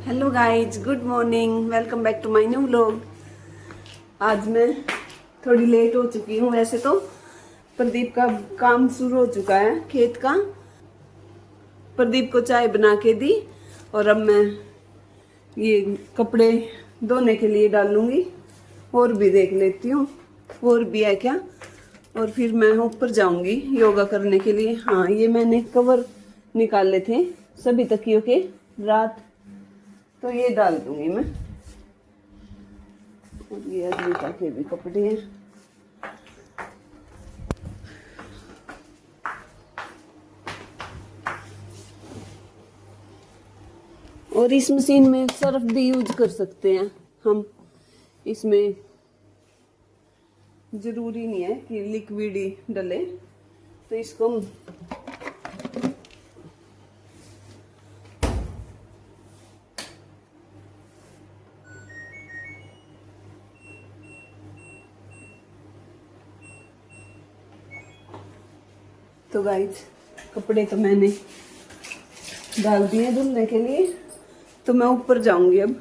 Hello guys, good morning, welcome back to my new vlog. आज मैं थोड़ी late हो चुकी हूँ। वैसे तो प्रदीप का काम शुरू हो चुका है खेत का। प्रदीप को चाय बना के दी और अब मैं ये कपड़े धोने के लिए डालूंगी। और भी देख लेती हूँ और भी है क्या, और फिर मैं ऊपर जाऊंगी योगा करने के लिए। हाँ, ये मैंने कवर निकाले थे सभी तकियों के रात, तो ये डाल दूंगी मैं। और ये अद्विता के भी कपड़े हैं। और इस मशीन में सर्फ भी यूज कर सकते हैं हम। इसमें जरूरी नहीं है कि लिक्विड ही डले, तो इसको हम तो गाइज कपड़े तो मैंने डाल दिए धुलने के लिए, तो मैं ऊपर जाऊंगी अब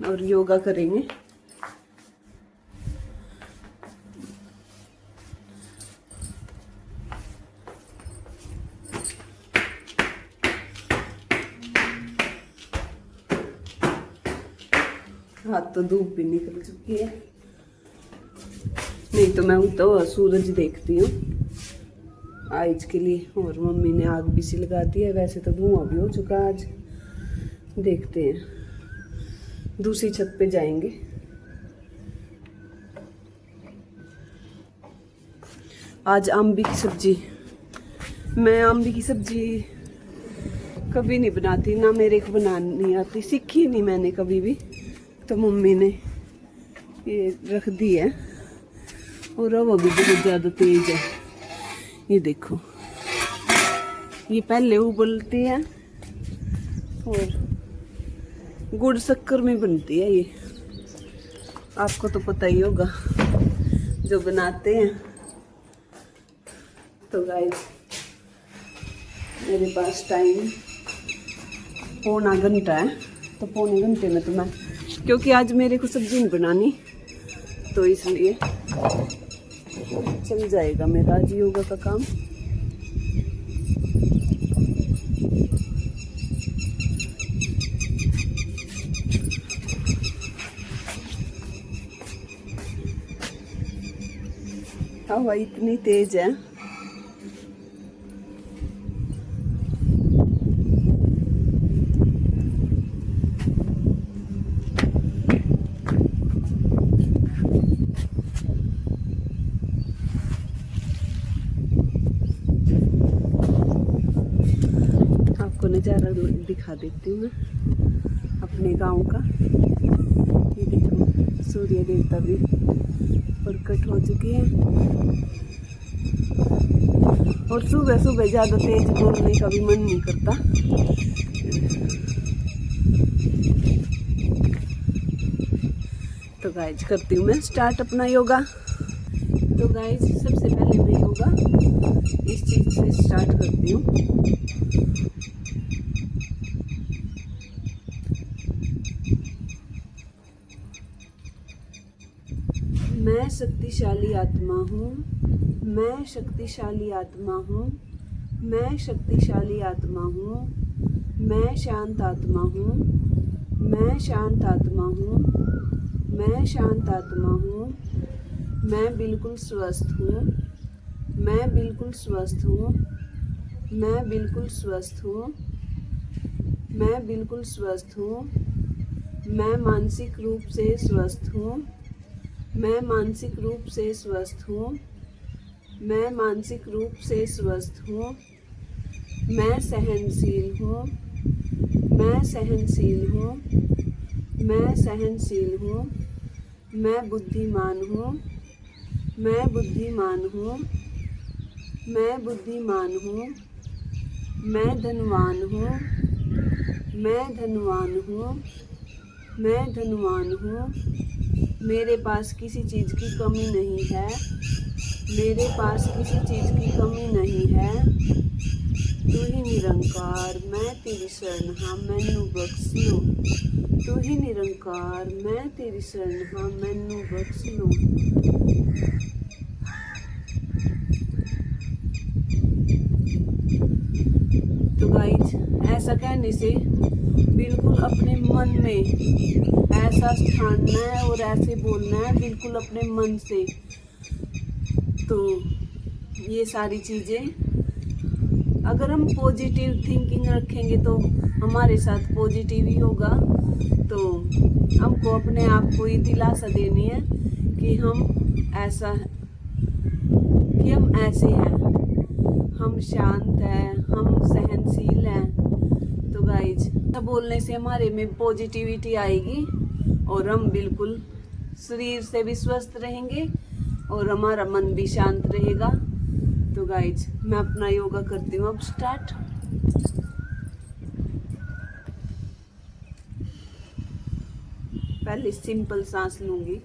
और योगा करेंगे। हाथ तो धूप भी निकल चुकी है, नहीं तो मैं तो सूरज देखती हूँ आज के लिए। और मम्मी ने आग भी सी लगा दी है। वैसे तो धुआं भी हो चुका आज। देखते हैं, दूसरी छत पे जाएंगे। आज आम्बी की सब्जी। मैं आम्बी की सब्जी कभी नहीं बनाती, ना मेरे को बनानी आती, सीखी नहीं मैंने कभी भी। तो मम्मी ने ये रख दी है और अब भी बहुत ज़्यादा तेज है। ये देखो, ये पहले उबलती है और गुड़ शक्कर में बनती है। ये आपको तो पता ही होगा जो बनाते हैं। तो गाइस मेरे पास टाइम पौना घंटा है, तो पौने घंटे में तो मैं, क्योंकि आज मेरे को सब्जी नहीं बनानी, तो इसलिए चल जाएगा मेरा आज योगा का काम। हवा इतनी तेज है। नज़ारा दिखा देती हूँ मैं अपने गांव का। ये देखो, सूर्य देवता भी प्रकट हो चुके हैं। और सुबह सुबह ज़्यादा तेज बोलने का भी मन नहीं करता। तो गाइज करती हूँ मैं स्टार्ट अपना योगा। तो गाइज सबसे पहले मैं योगा इस चीज़ से स्टार्ट करती हूँ। मैं शक्तिशाली आत्मा हूँ, मैं शक्तिशाली आत्मा हूँ, मैं शक्तिशाली आत्मा हूँ, मैं शांत आत्मा हूँ, मैं शांत आत्मा हूँ, मैं शांत आत्मा हूँ, मैं बिल्कुल स्वस्थ हूँ, मैं बिल्कुल स्वस्थ हूँ, मैं बिल्कुल स्वस्थ हूँ, मैं बिल्कुल स्वस्थ हूँ, मैं मानसिक रूप से स्वस्थ हूँ, मैं मानसिक रूप से स्वस्थ हूँ, मैं मानसिक रूप से स्वस्थ हूँ, मैं सहनशील हूँ, मैं सहनशील हूँ, मैं सहनशील हूँ, मैं बुद्धिमान हूँ, मैं बुद्धिमान हूँ, मैं बुद्धिमान हूँ, मैं धनवान हूँ, मैं धनवान हूँ, मैं धनवान हूँ, मेरे पास किसी चीज़ की कमी नहीं है, मेरे पास किसी चीज़ की कमी नहीं है, तू ही निरंकार मैं तेरी शरण हाँ मैनू बख्श लो। तू ही निरंकार मैं तेरी शरण हाँ मैनू बख्श लो। तो गाइज ऐसा कहने से बिल्कुल अपने मन में ऐसा ठानना है और ऐसे बोलना है बिल्कुल अपने मन से। तो ये सारी चीजें अगर हम पॉजिटिव थिंकिंग रखेंगे तो हमारे साथ पॉजिटिव ही होगा। तो हमको अपने आप को ये दिलासा देनी है कि हम ऐसा कि हम ऐसे हैं, हम शांत हैं, हम सहनशील हैं। तो गाइज बोलने से हमारे में पॉजिटिविटी आएगी और हम बिल्कुल शरीर से भी स्वस्थ रहेंगे और हमारा मन भी शांत रहेगा। तो गाइज मैं अपना योगा करती हूँ अब स्टार्ट। पहले सिंपल सांस लूंगी।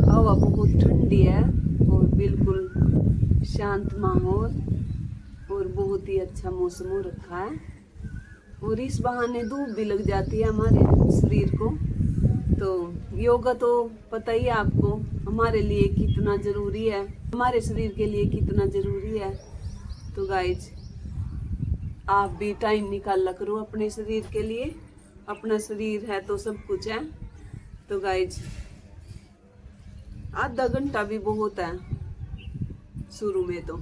हवा बहुत ठंडी है और बिल्कुल शांत माहौल और बहुत ही अच्छा मौसम हो रखा है और इस बहाने धूप भी लग जाती है हमारे शरीर को। तो योगा तो पता ही है आपको हमारे लिए कितना जरूरी है, हमारे शरीर के लिए कितना जरूरी है। तो गाइज आप भी टाइम निकाला करो अपने शरीर के लिए, अपना शरीर है तो सब कुछ है। तो गाइज आधा घंटा भी बहुत है शुरू में तो।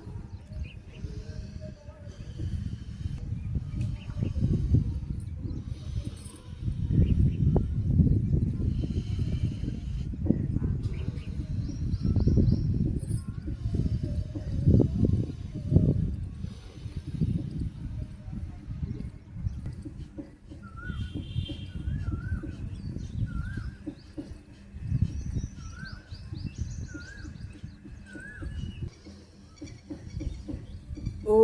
ओ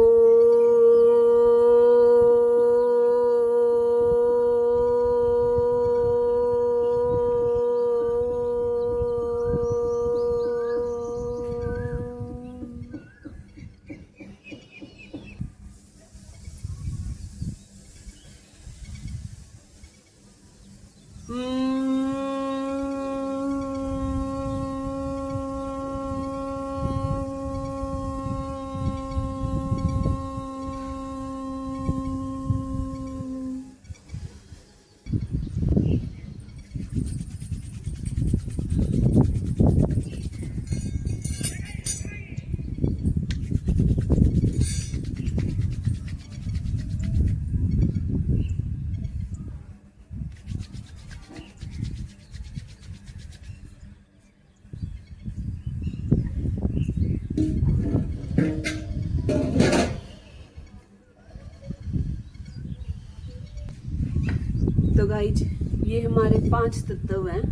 तो गाइज ये हमारे 5 तत्व हैं,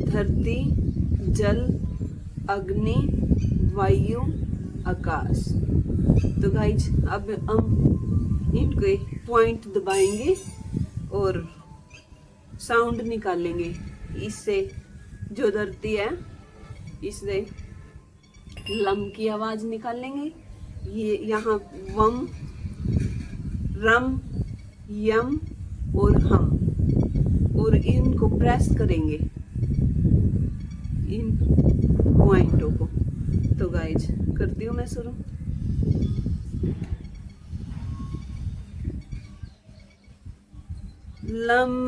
धरती, जल, अग्नि, वायु, आकाश। तो गाइज अब हम इनके पॉइंट दबाएंगे और साउंड निकालेंगे। इससे जो धरती है इससे लम की आवाज निकालेंगे। ये यहाँ वम, रम, यम और हम, और इनको प्रेस करेंगे इन पॉइंटों को। तो गाइज करती हूँ मैं शुरू। लम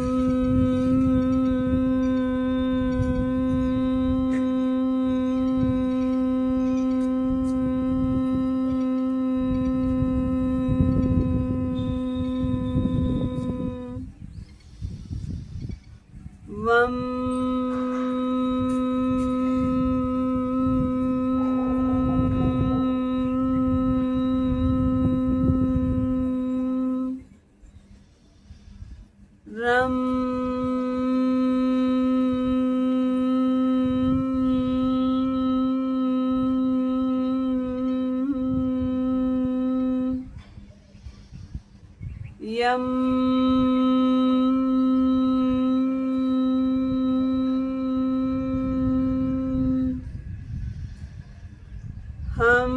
वम रम यम हम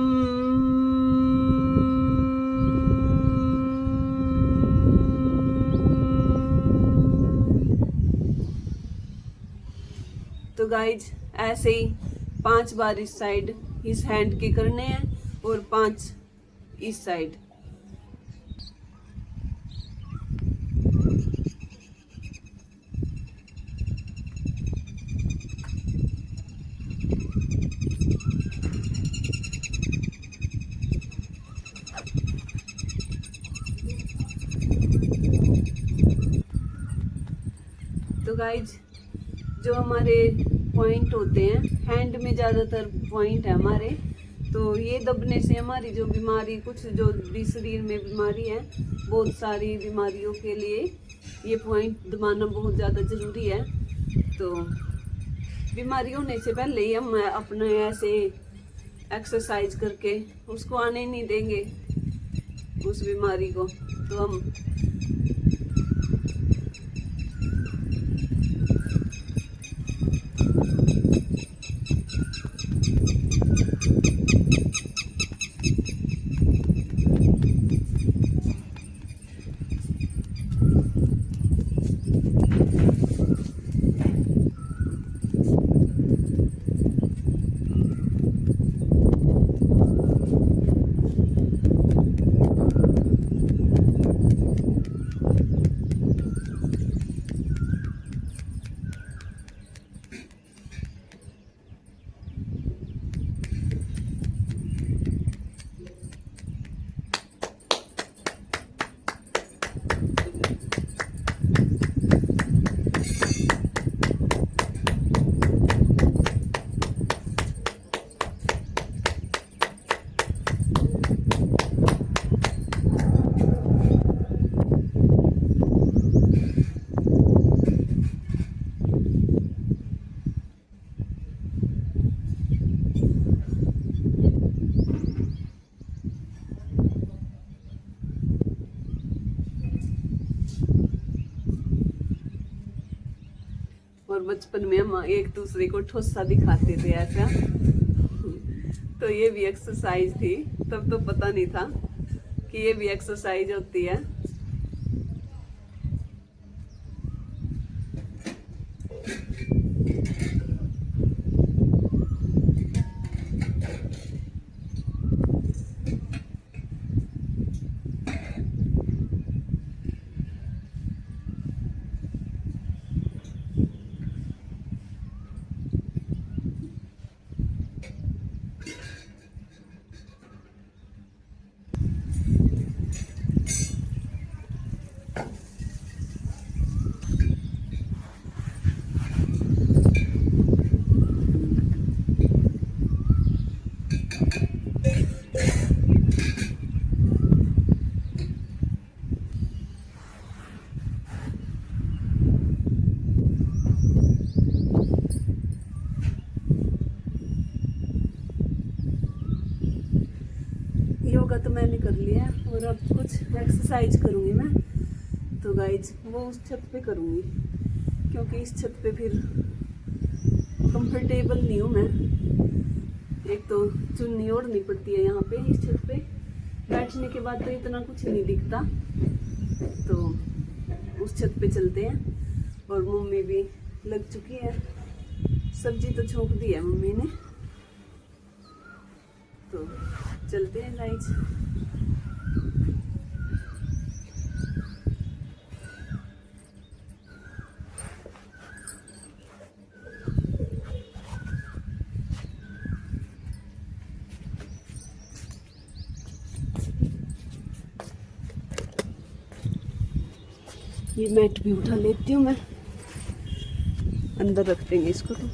तो गाइज ऐसे ही 5 बार इस साइड इस हैंड के करने हैं और 5 इस साइड। तो गाइज जो हमारे पॉइंट होते हैं हैंड में ज़्यादातर पॉइंट है हमारे, तो ये दबने से हमारी जो बीमारी कुछ जो भी शरीर में बीमारी है, बहुत सारी बीमारियों के लिए ये पॉइंट दबाना बहुत ज़्यादा ज़रूरी है। तो बीमारी होने से पहले ही हम अपने ऐसे एक्सरसाइज करके उसको आने नहीं देंगे उस बीमारी को। तो हम और बचपन में हम एक दूसरे को ठोसा दिखाते थे ऐसा। तो ये भी एक्सरसाइज थी, तब तो पता नहीं था कि ये भी एक्सरसाइज होती है। योगा तो मैंने कर लिया है और अब कुछ एक्सरसाइज करूँगी मैं। तो गाइज वो उस छत पे करूँगी, क्योंकि इस छत पे फिर कंफर्टेबल नहीं हूँ मैं। एक तो चुन्नी ओढ़नी पड़ती है यहाँ पे इस छत पे, बैठने के बाद तो इतना कुछ नहीं दिखता। तो उस छत पे चलते हैं। और मम्मी भी लग चुकी है, सब्जी तो छोंक दी है मम्मी ने। तो चलते हैं गाइज। ये मैट भी उठा लेती हूँ मैं, अंदर रख देंगे इसको। तो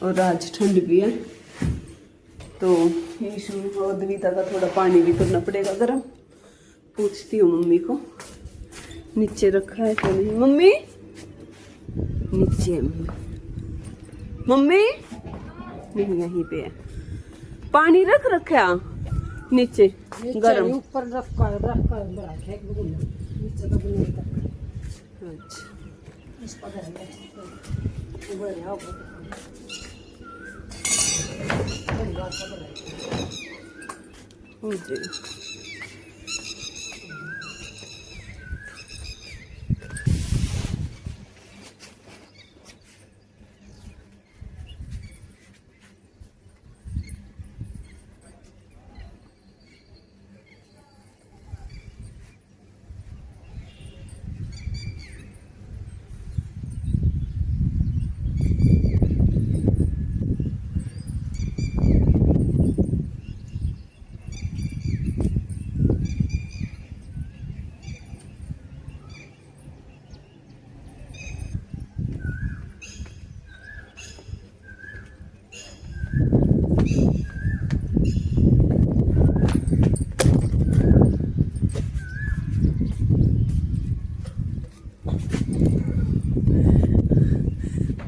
और आज ठंड भी है, तो ईशु और दविता का थोड़ा पानी भी करना पड़ेगा गर्म। पूछती हूँ मम्मी को नीचे रखा है क्या नहीं। मम्मी नीचे है मम्मी। मम्मी नहीं यहीं पे है। पानी रख रखा नीचे गरम। ऊपर रखा है नीचे तो नहीं रखा। अच्छा इसको बढ़िया हो जाएगा।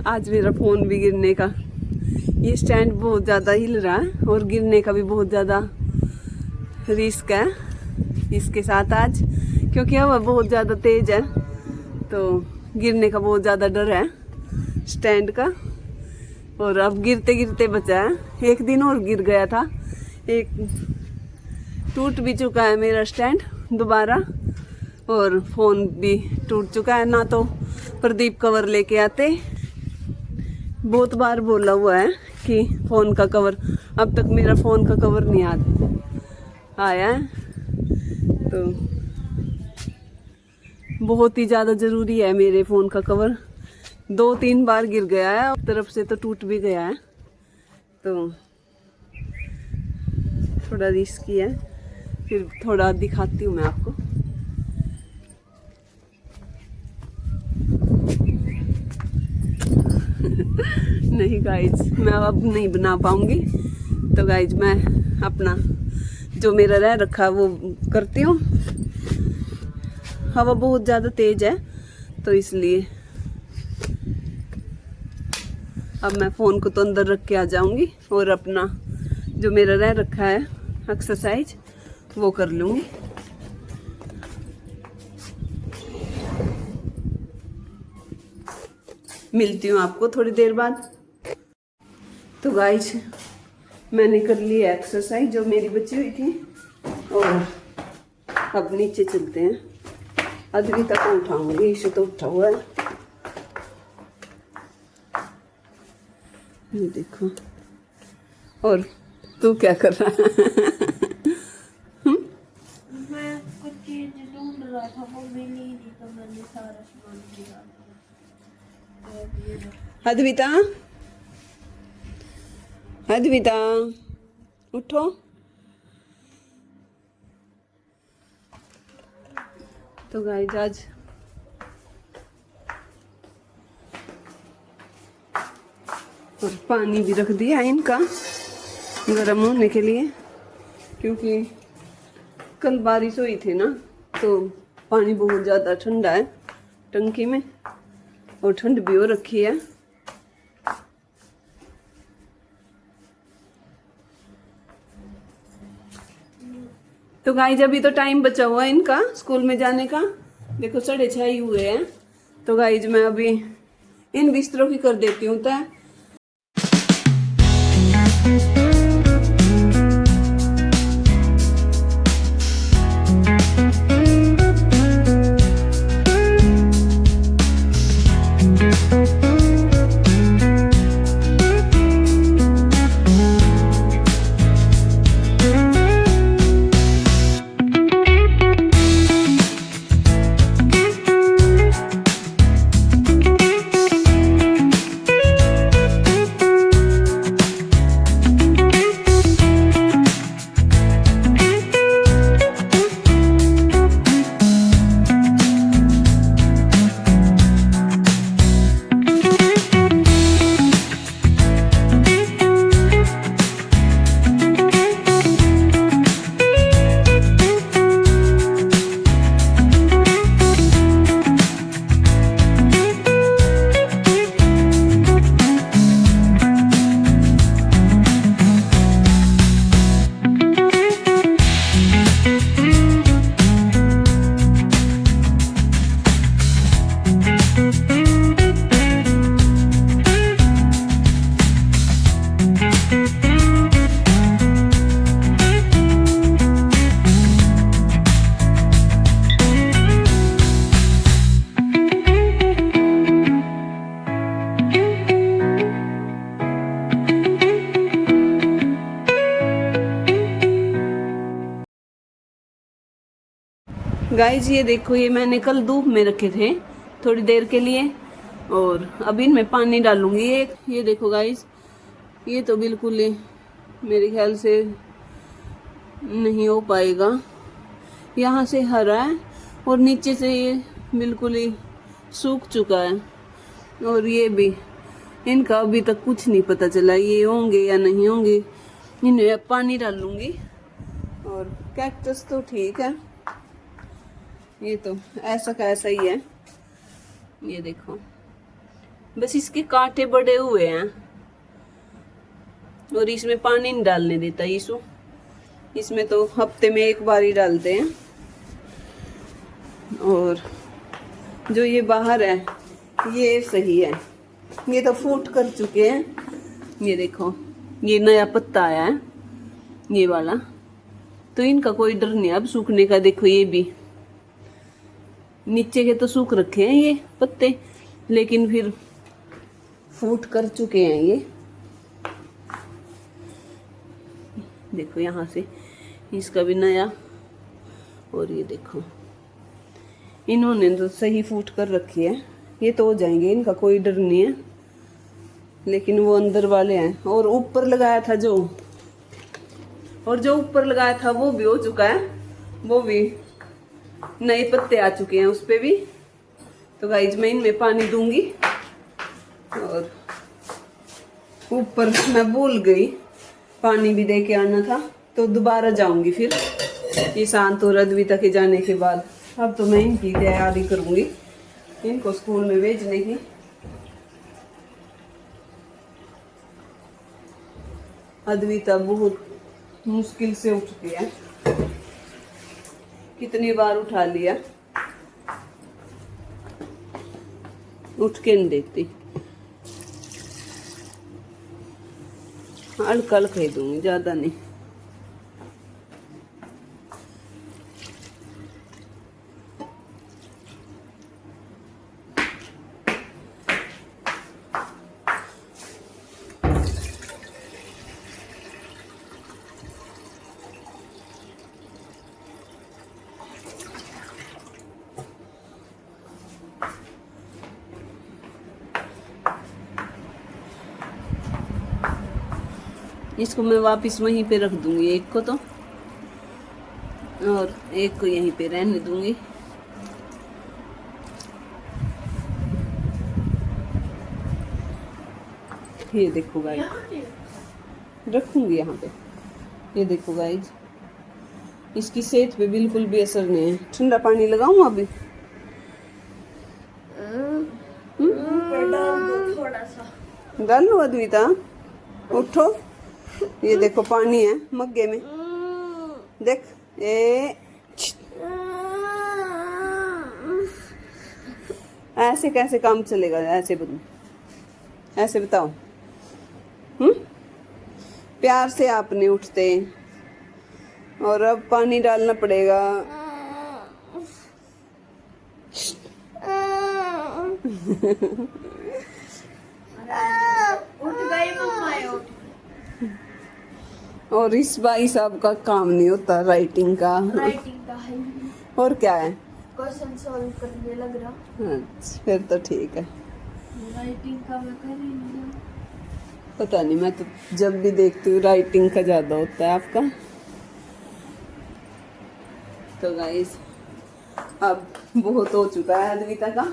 आज मेरा फ़ोन भी गिरने का, ये स्टैंड बहुत ज़्यादा हिल रहा है और गिरने का भी बहुत ज़्यादा रिस्क है इसके साथ आज, क्योंकि हवा बहुत ज़्यादा तेज़ है तो गिरने का बहुत ज़्यादा डर है स्टैंड का। और अब गिरते गिरते बचा है, एक दिन और गिर गया था, एक टूट भी चुका है मेरा स्टैंड दोबारा और फ़ोन भी टूट चुका है। ना तो प्रदीप कवर लेके आते, बहुत बार बोला हुआ है कि फ़ोन का कवर, अब तक मेरा फ़ोन का कवर नहीं आया है तो बहुत ही ज़्यादा ज़रूरी है मेरे फ़ोन का कवर। 2-3 बार गिर गया है, अब तरफ से तो टूट भी गया है तो थोड़ा रिस्की है। फिर थोड़ा दिखाती हूँ मैं आपको। नहीं गाइज, मैं अब नहीं बना पाऊंगी तो गाइज मैं अपना जो मेरा रह रखा है वो करती हूँ। हवा बहुत ज़्यादा तेज है तो इसलिए अब मैं फ़ोन को तो अंदर रख के आ जाऊंगी और अपना जो मेरा रह रखा है एक्सरसाइज वो कर लूँगी। मिलती हूँ आपको थोड़ी देर बाद। तो गाइज मैंने कर ली है एक्सरसाइज जो मेरी बची हुई थी और अब नीचे चलते हैं। अदवी तक उठाऊंगी, इशू तो उठा हुआ है, ये देखो। और तू क्या कर रहा है? मैं कुछ चीज ढूंढ रहा था, वो मिली नहीं तो मैंने सारा सामान गिरा दिया। अद्विता, अद्विता उठो। तो गाइस आज और पानी भी रख दिया है इनका गर्म होने के लिए, क्योंकि कल बारिश हुई थी ना तो पानी बहुत ज़्यादा ठंडा है टंकी में और ठंड भी हो रखी है। तो गाइस अभी तो टाइम बचा हुआ है इनका स्कूल में जाने का, देखो 6:30 ही हुए हैं। तो गाइस मैं अभी इन बिस्तरों की कर देती हूँ तय। गाइज ये देखो, ये मैंने कल धूप में रखे थे थोड़ी देर के लिए, और अभी इनमें पानी डालूंगी। ये देखो गाइज, ये तो बिल्कुल ही मेरे ख्याल से नहीं हो पाएगा। यहाँ से हरा है और नीचे से ये बिल्कुल ही सूख चुका है, और ये भी, इनका अभी तक कुछ नहीं पता चला ये होंगे या नहीं होंगे। इन्हें पानी डाल लूँगी। और कैक्टस तो ठीक है, ये तो ऐसा का ऐसा ही है। ये देखो, बस इसके कांटे बड़े हुए हैं और इसमें पानी नहीं डालने देता यीशु। इसमें तो हफ्ते में एक बार ही डालते हैं। और जो ये बाहर है ये सही है, ये तो फूट कर चुके हैं। ये देखो, ये नया पत्ता आया है ये वाला, तो इनका कोई डर नहीं अब सूखने का। देखो ये भी, नीचे के तो सूख रखे हैं ये पत्ते, लेकिन फिर फूट कर चुके हैं ये। देखो यहाँ से इसका भी नया, और ये देखो इन्होंने तो सही फूट कर रखी है। ये तो हो जाएंगे, इनका कोई डर नहीं है, लेकिन वो अंदर वाले हैं। और ऊपर लगाया था जो ऊपर लगाया था वो भी हो चुका है, वो भी नए पत्ते आ चुके हैं उस पे भी। तो गाइज मैं इनमें पानी दूंगी। और ऊपर मैं भूल गई पानी भी दे के आना था, तो दोबारा जाऊंगी फिर ईशांत और अद्विता के जाने के बाद। अब तो मैं इनकी तैयारी करूंगी, इनको स्कूल में भेजने की। अद्विता बहुत मुश्किल से उठती है, कितनी बार उठा लिया, उठ के नहीं देती। हल्का हल्का ही दूंगी, ज्यादा नहीं। इसको मैं वापस वहीं पे रख दूंगी, एक को तो, और एक को यहीं पे रहने दूंगी। ये देखो गाइस, रखूंगी यहाँ पे। ये देखो गाइस, इसकी सेहत पे बिल्कुल भी असर नहीं है। ठंडा पानी लगाऊं अभी? थोड़ा सा डाल लो अद्विता, उठो। ये देखो पानी है मग्गे में, देख। ऐसे कैसे काम चलेगा? ऐसे बताओ। प्यार से आप नहीं उठते, और अब पानी डालना पड़ेगा। उठ गई मम्मा, उठ। और इस भाई साहब का काम नहीं होता राइटिंग का है, और क्या है, क्वेश्चन सॉल्व करने लग रहा। अच्छा फिर तो ठीक है। राइटिंग का मैं कर ही नहीं। पता नहीं, मैं तो जब भी देखती हूँ राइटिंग का ज्यादा होता है आपका। तो गाइस अब बहुत हो चुका है अद्विता का,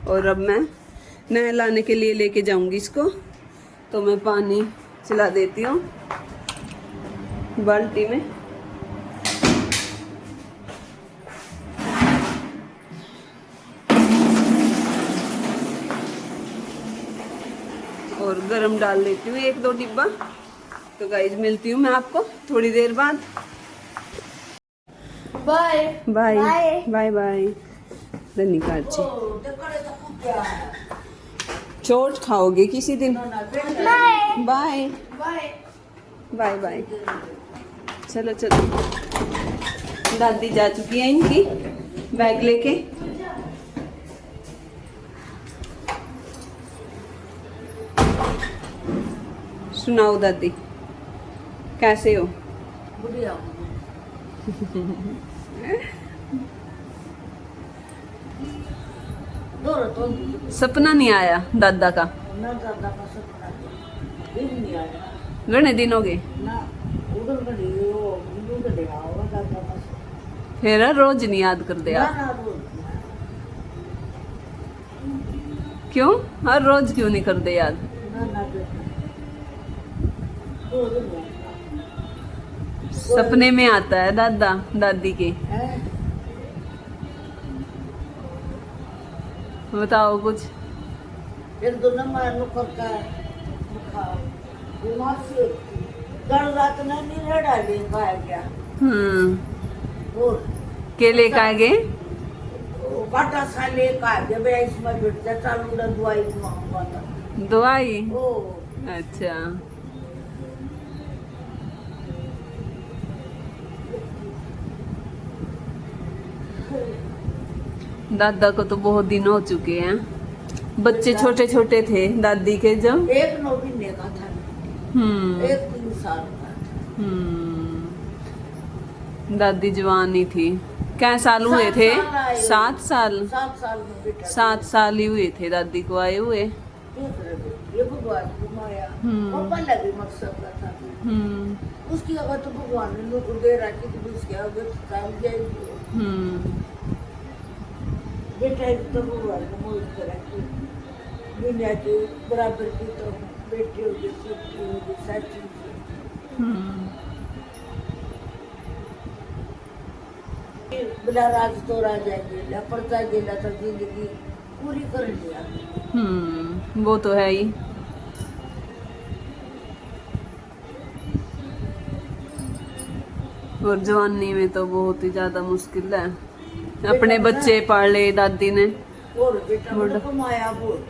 और अब मैं नहलाने के लिए लेके जाऊंगी इसको। तो मैं पानी चला देती हूँ बाल्टी में। और गरम डाल देती हूँ 1-2 डिब्बा। तो गाइस मिलती हूँ मैं आपको थोड़ी देर बाद। Bye bye bye bye. धन्यवाद। चोट खाओगे किसी दिन। Bye bye bye bye. चलो चलो, दादी जा चुकी है इनकी बैग लेके। सुनाओ दादी, कैसे हो? बढ़िया। सपना नहीं आया दादा का? ना दादा का सपना दिन नहीं आया घने दिन हो गए। ना उधर घड़ी वो उधर घड़ी आओ दादा का सपना फिर रोज नहीं याद करते ना आप? ना रोज क्यों? हर रोज क्यों नहीं करते याद? ना ना बेटा रोज नहीं आता सपने में आता है दादा दादी के। है बताओ कुछ। एक दो नंबर नुकर का बुखार बीमार से कल रात ने नींद डाली खाया गया और केले खा गए? काटा सा ले का जब इसमें बैठ जा चालू ना दवाई मांगवाता दवाई? ओ अच्छा। दादा को तो बहुत दिन हो चुके हैं। बच्चे छोटे छोटे थे दादी के जब। एक 9 महीने का था एक 3 साल का दादी जवान ही थी। क्या साल हुए थे? 7 साल। 7 साल में बेटा 7 साल ही हुए थे दादी को आए हुए। ये भगवान की माया और पहले भी मकसद का था उसकी अगर तो भगवान ने लोग दे रखी तो उसके आगे काम जाएगी बेटा एक तो भगवान ने मौज करा दुनिया के बराबर की तो बेटी होगी सबकी होगी साची बिना राज तो राजा गेला पड़ता गेला तो जिंदगी पूरी कर लिया वो तो है ही। और जवानी में तो बहुत ही ज्यादा मुश्किल है। अपने बच्चे पाले दादी ने। और बेटा मैंने कमाया बहुत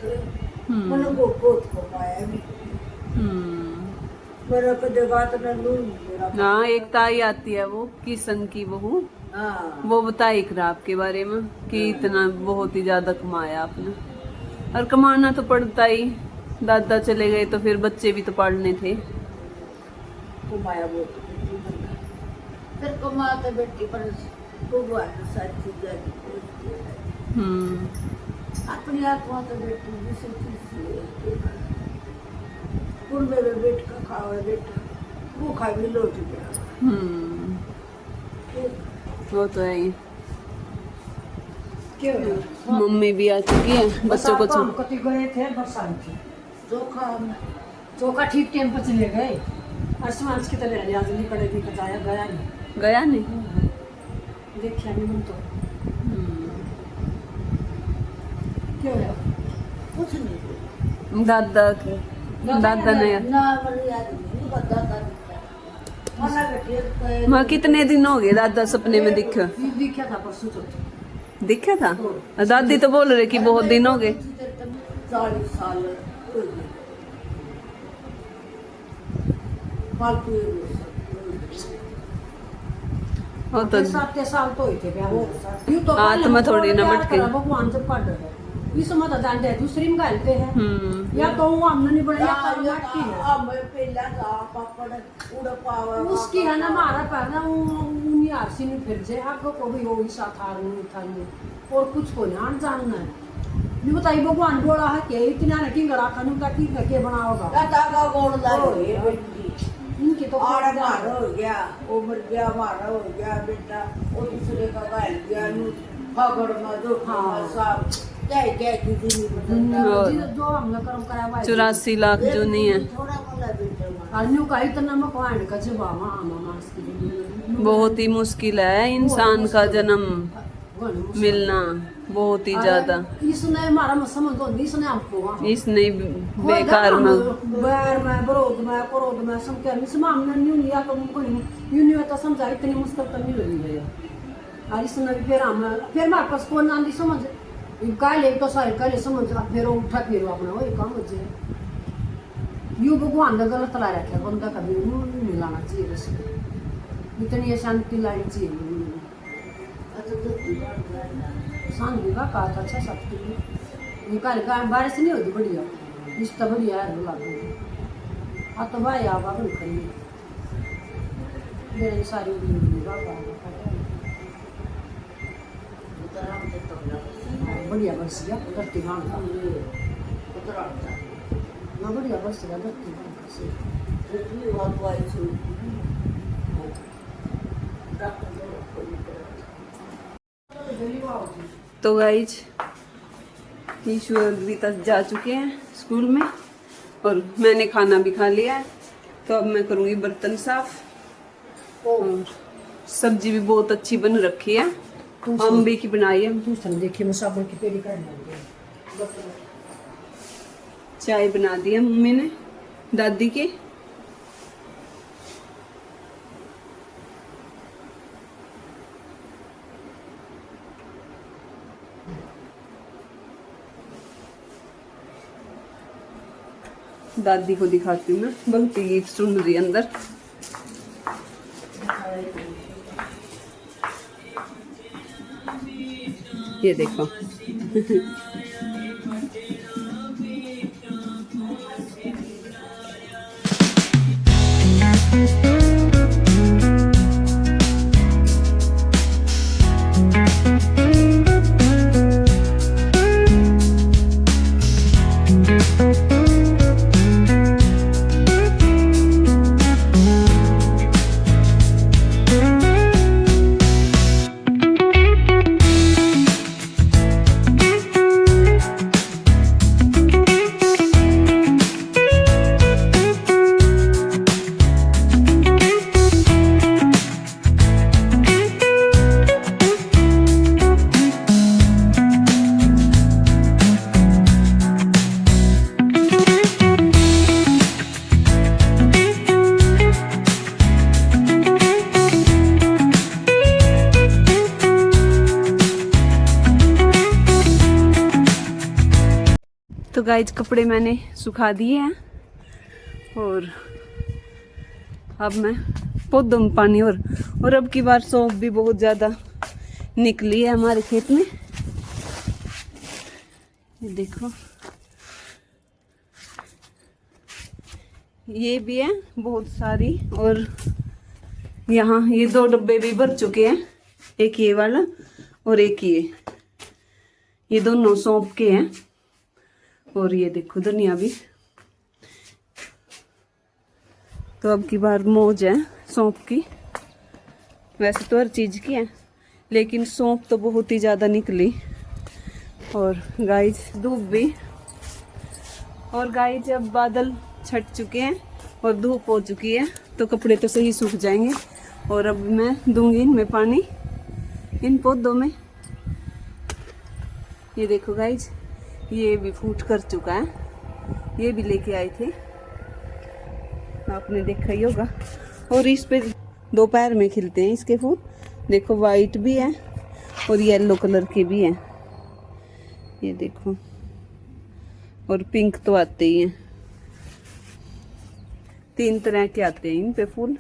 मैंने बहुत कमाया भी मेरा कदे बात न लूं मेरा हाँ एक ताई आती है वो किशन की बहू हाँ वो बताई खराब के बारे में कि इतना बहुत ही ज्यादा कमाया आपने। और कमाना तो पड़ता ही। दादा चले गए तो फिर बच्चे भी तो पालने थे। कमाया बहुत फिर कमाते बेटी पर भगवान ने सारी चीजें अपनी आत्मा तो बेटी जिसे कुंडे में बैठ का खाओ बेटा भूखा भी लौट गया वो तो है ही। क्यों मम्मी भी आ चुकी है बच्चों को हम कति गए थे बरसात की चोखा चौका ठीक टाइम पर चले गए आसमान की तरह आज नहीं पड़े थी बताया गया नहीं गया नहीं। देखिए नहीं मन तो क्यों है कुछ नहीं दादा दादा ने ना मेरी याद नहीं बता मना बेटी माँ कितने दिन हो गए दादा सपने में दिखा? दिखा था परसों चौथ दिखा था? दादी तो बोल रहे कि बहुत दिन हो गए। 40 साल फालतू वो तो 7 साल तो हुए थे ब्याह यूं तो आत्मा थोड़ी ना भटके। भगवान जब काट रहे इस मत दांडे दूसरी में गालते हैं या तो वो हमने नहीं बनाया या तो है पहला का पापड़ उड़ पावा उसकी है ना हमारा पहला उन्हीं आरसी में फिर से आपको को भी वो हिस्सा था नहीं था नहीं और कुछ को ध्यान जानना है ये बताइए भगवान बोला है कि इतना नहीं करा खाने का की के बनाओगा दादा गोड़ लागे बेटी इनकी तो और मार हो गया उम्र गया मारा हो गया बेटा और दूसरे का गाल गया नू पकड़ में दो सब क्या क्या की जिंदगी जो हमने कर्म कराया 84 लाख जो नहीं है। थोड़ा बोला बेटा अन्यू का इतना मकवान का जवाब मास की बहुत ही मुश्किल है इंसान का जन्म मिलना बहुत ही ज्यादा। इसने हमारा समझ दो इसने हमको इसने बेकार में बैर में विरोध में क्रोध में सब क्या इसमें हमने न्यू नहीं तो उनको न्यू नहीं तो समझा इतनी मुश्किल तो नहीं लगी है और इसने फिर हमारे पास कौन आंधी समझ काले तो सारे काले समझ फिर उठा फिर अपना वही काम हो जाए यू भगवान का गलत ला रखा बंदा कभी नहीं लाना चाहिए बस इतनी शांति लानी चाहिए शांति का कहा था अच्छा सबके लिए कल का बारिश नहीं होती बढ़िया रिश्ता बढ़िया है लागू हाँ तो भाई आप करिए मेरे सारी बढ़िया बरस गया धरती बांध का उतरा ना बढ़िया बरस गया धरती बांध का से जितनी बात आई थी डॉक्टर तो गाइज ईशु और गीता जा चुके हैं स्कूल में और मैंने खाना भी खा लिया है। तो अब मैं करूँगी बर्तन साफ और सब्जी भी बहुत अच्छी बन रखी है, अम्बे की बनाई है। दूसरा देखिए मैं साबुन की पेड़ी कर लगी चाय बना दी है मम्मी ने दादी के। दादी को दिखाती हूँ मैं, भक्ति गीत सुन रही है अंदर। ये देखो तो गाइज कपड़े मैंने सुखा दिए हैं और अब मैं पौधों में पानी और अब की बार सौंफ भी बहुत ज़्यादा निकली है हमारे खेत में। ये देखो ये भी है बहुत सारी और यहाँ ये 2 डब्बे भी भर चुके हैं, एक ये वाला और एक ये दोनों सौंफ के हैं। और ये देखो धनिया भी। तो अब की बार मौज है सौंफ की, वैसे तो हर चीज़ की है लेकिन सौंफ तो बहुत ही ज़्यादा निकली। और गाइज धूप भी, और गाइज अब बादल छट चुके हैं और धूप हो चुकी है तो कपड़े तो सही सूख जाएंगे। और अब मैं दूंगी इनमें पानी, इन पौधों में। ये देखो गाइज ये भी फूट कर चुका है, ये भी लेके आए थे, आपने देखा ही होगा। और इस पे दोपहर में खिलते हैं इसके फूल, देखो वाइट भी है और येलो कलर के भी हैं, ये देखो। और पिंक तो आते ही हैं, 3 तरह के आते हैं इन पे फूल।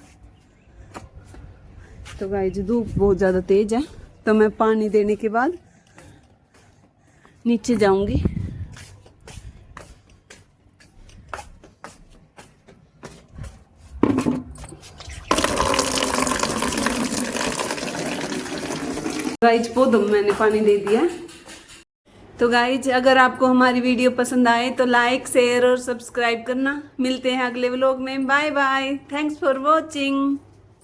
तो गाइस धूप बहुत ज़्यादा तेज है तो मैं पानी देने के बाद नीचे जाऊंगी। गाइज पौधों में मैंने पानी दे दिया। तो गाइज अगर आपको हमारी वीडियो पसंद आए तो लाइक शेयर और सब्सक्राइब करना। मिलते हैं अगले व्लॉग में। Bye bye, thanks for watching.